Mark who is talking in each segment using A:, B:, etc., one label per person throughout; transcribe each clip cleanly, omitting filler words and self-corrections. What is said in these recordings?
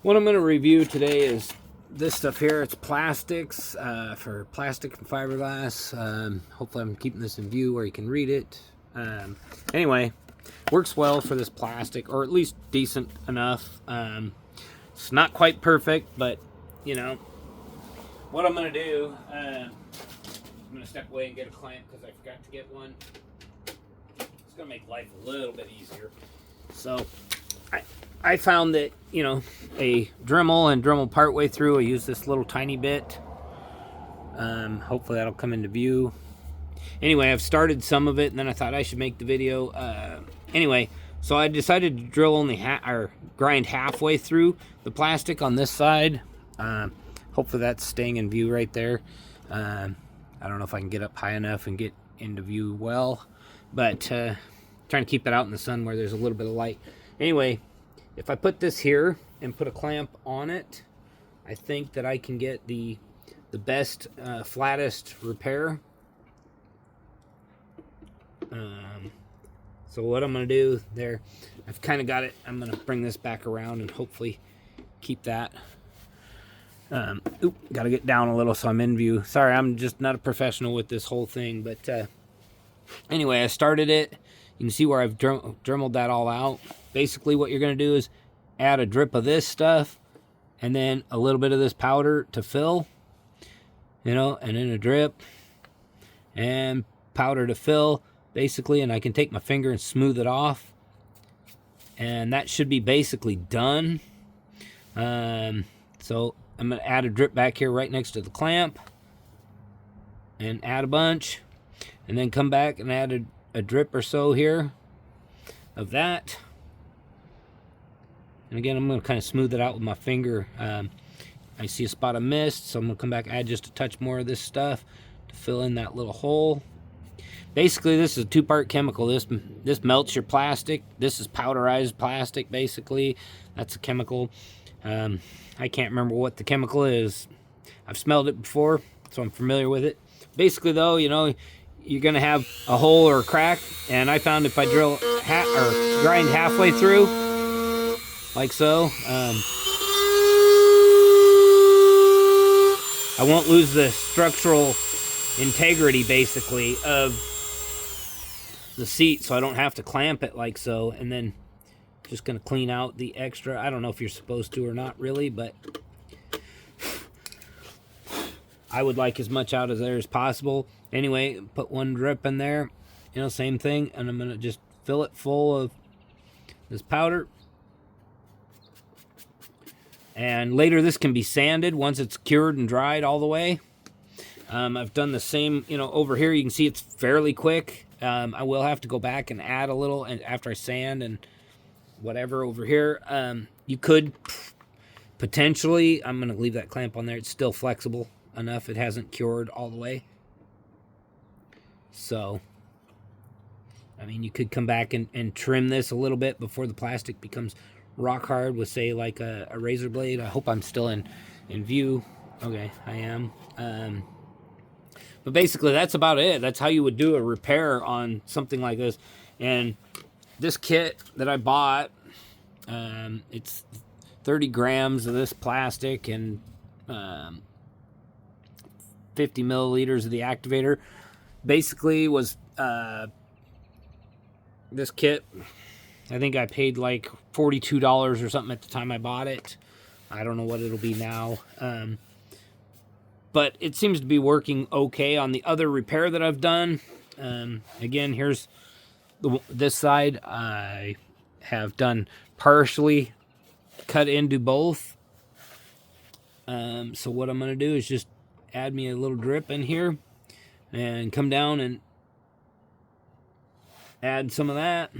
A: What I'm going to review today is this stuff here. It's Plastex for plastic and fiberglass. Hopefully I'm keeping this in view where you can read it. Anyway, works well for this plastic, or at least decent enough. It's not quite perfect, but you know what I'm going to do. I'm going to step away and get a clamp because I forgot to get one. It's going to make life a little bit easier. So I found that, you know, a Dremel partway through, I use this little tiny bit. Hopefully that'll come into view. Anyway, I've started some of it, and then I thought I should make the video. Anyway, so I decided to drill only grind halfway through the plastic on this side. Hopefully that's staying in view right there. I don't know if I can get up high enough and get into view well, but trying to keep it out in the sun where there's a little bit of light. Anyway, if I put this here and put a clamp on it, I think that I can get the best, flattest repair. So what I'm going to do there, I've kind of got it. I'm going to bring this back around and hopefully keep that. Got to get down a little so I'm in view. Sorry, I'm just not a professional with this whole thing. But anyway, I started it. You can see where I've dremeled that all out. Basically what you're going to do is add a drip of this stuff and then a little bit of this powder to fill, you know, and then a drip and powder to fill, basically, and I can take my finger and smooth it off, and that should be basically done. So I'm going to add a drip back here right next to the clamp and add a bunch, and then come back and add a drip or so here of that. And again, I'm going to kind of smooth it out with my finger. I see a spot of mist, so I'm going to come back, add just a touch more of this stuff to fill in that little hole. Basically, this is a two-part chemical. This melts your plastic. This is powderized plastic, basically. That's a chemical. I can't remember what the chemical is. I've smelled it before, so I'm familiar with it. Basically, though, you know, you're going to have a hole or a crack, and I found if I drill or grind halfway through, like so, I won't lose the structural integrity, basically, of the seat, so I don't have to clamp it like so. And then just going to clean out the extra. I don't know if you're supposed to or not really, but I would like as much out of there as possible. Anyway, put one drip in there, you know, same thing, and I'm going to just fill it full of this powder. And later this can be sanded once it's cured and dried all the way. I've done the same, you know, over here. You can see it's fairly quick. I will have to go back and add a little and after I sand and whatever over here. You could potentially, I'm going to leave that clamp on there. It's still flexible enough. It hasn't cured all the way. So, I mean, you could come back and trim this a little bit before the plastic becomes rock hard with, say, like a razor blade. I hope I'm still in view. Okay, I am. But basically, that's about it. That's how you would do a repair on something like this. And this kit that I bought, it's 30 grams of this plastic and 50 milliliters of the activator. Basically was this kit, I think I paid like $42 or something at the time I bought it. I don't know what it'll be now. But it seems to be working okay on the other repair that I've done. Again, here's this side. I have done partially cut into both. So what I'm going to do is just add me a little drip in here and come down and add some of that.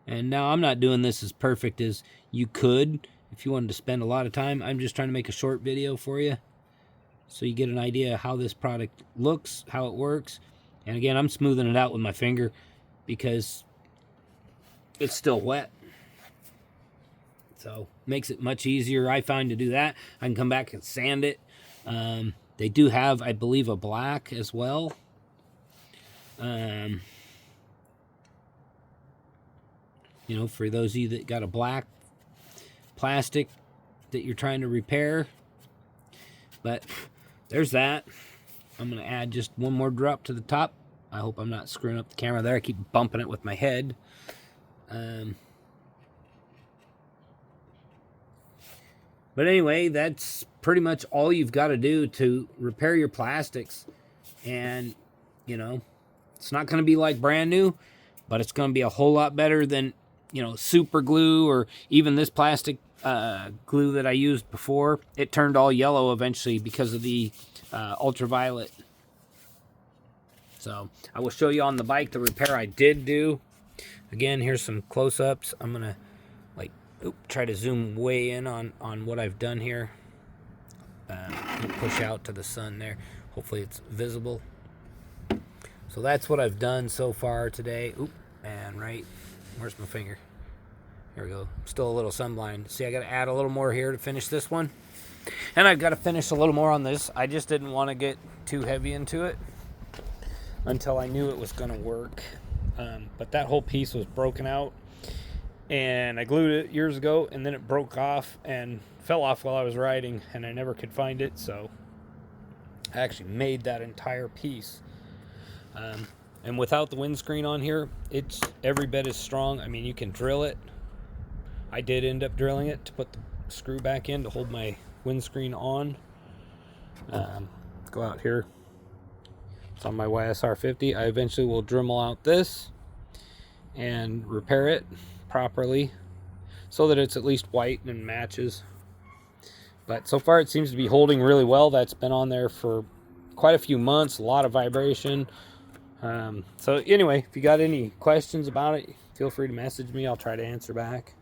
A: And now I'm not doing this as perfect as you could if you wanted to spend a lot of time. I'm just trying to make a short video for you so you get an idea of how this product looks, how it works. And again, I'm smoothing it out with my finger because it's still wet. So makes it much easier, I find, to do that. I can come back and sand it. They do have, I believe, a black as well. You know, for those of you that got a black plastic that you're trying to repair. But there's that. I'm going to add just one more drop to the top. I hope I'm not screwing up the camera there. I keep bumping it with my head. But anyway, that's pretty much all you've got to do to repair your plastics. And, you know, it's not going to be like brand new, but it's going to be a whole lot better than, you know, super glue or even this plastic glue that I used before. It turned all yellow eventually because of the ultraviolet. So I will show you on the bike the repair I did do. Again, here's some close-ups. I'm going to try to zoom way in on what I've done here. Push out to the sun there. Hopefully it's visible. So that's what I've done so far today. Oop, and where's my finger? There we go. Still a little sunblind. See, I got to add a little more here to finish this one. And I've got to finish a little more on this. I just didn't want to get too heavy into it until I knew it was going to work. But that whole piece was broken out. And I glued it years ago, and then it broke off and fell off while I was riding, and I never could find it, so I actually made that entire piece. And without the windscreen on here, it's every bit as strong. I mean, you can drill it. I did end up drilling it to put the screw back in to hold my windscreen on. Go out here. It's on my YSR50. I eventually will Dremel out this and repair it properly so that it's at least white and matches. But so far it seems to be holding really well. That's been on there for quite a few months, a lot of vibration. So anyway, if you got any questions about it, feel free to message me. I'll try to answer back.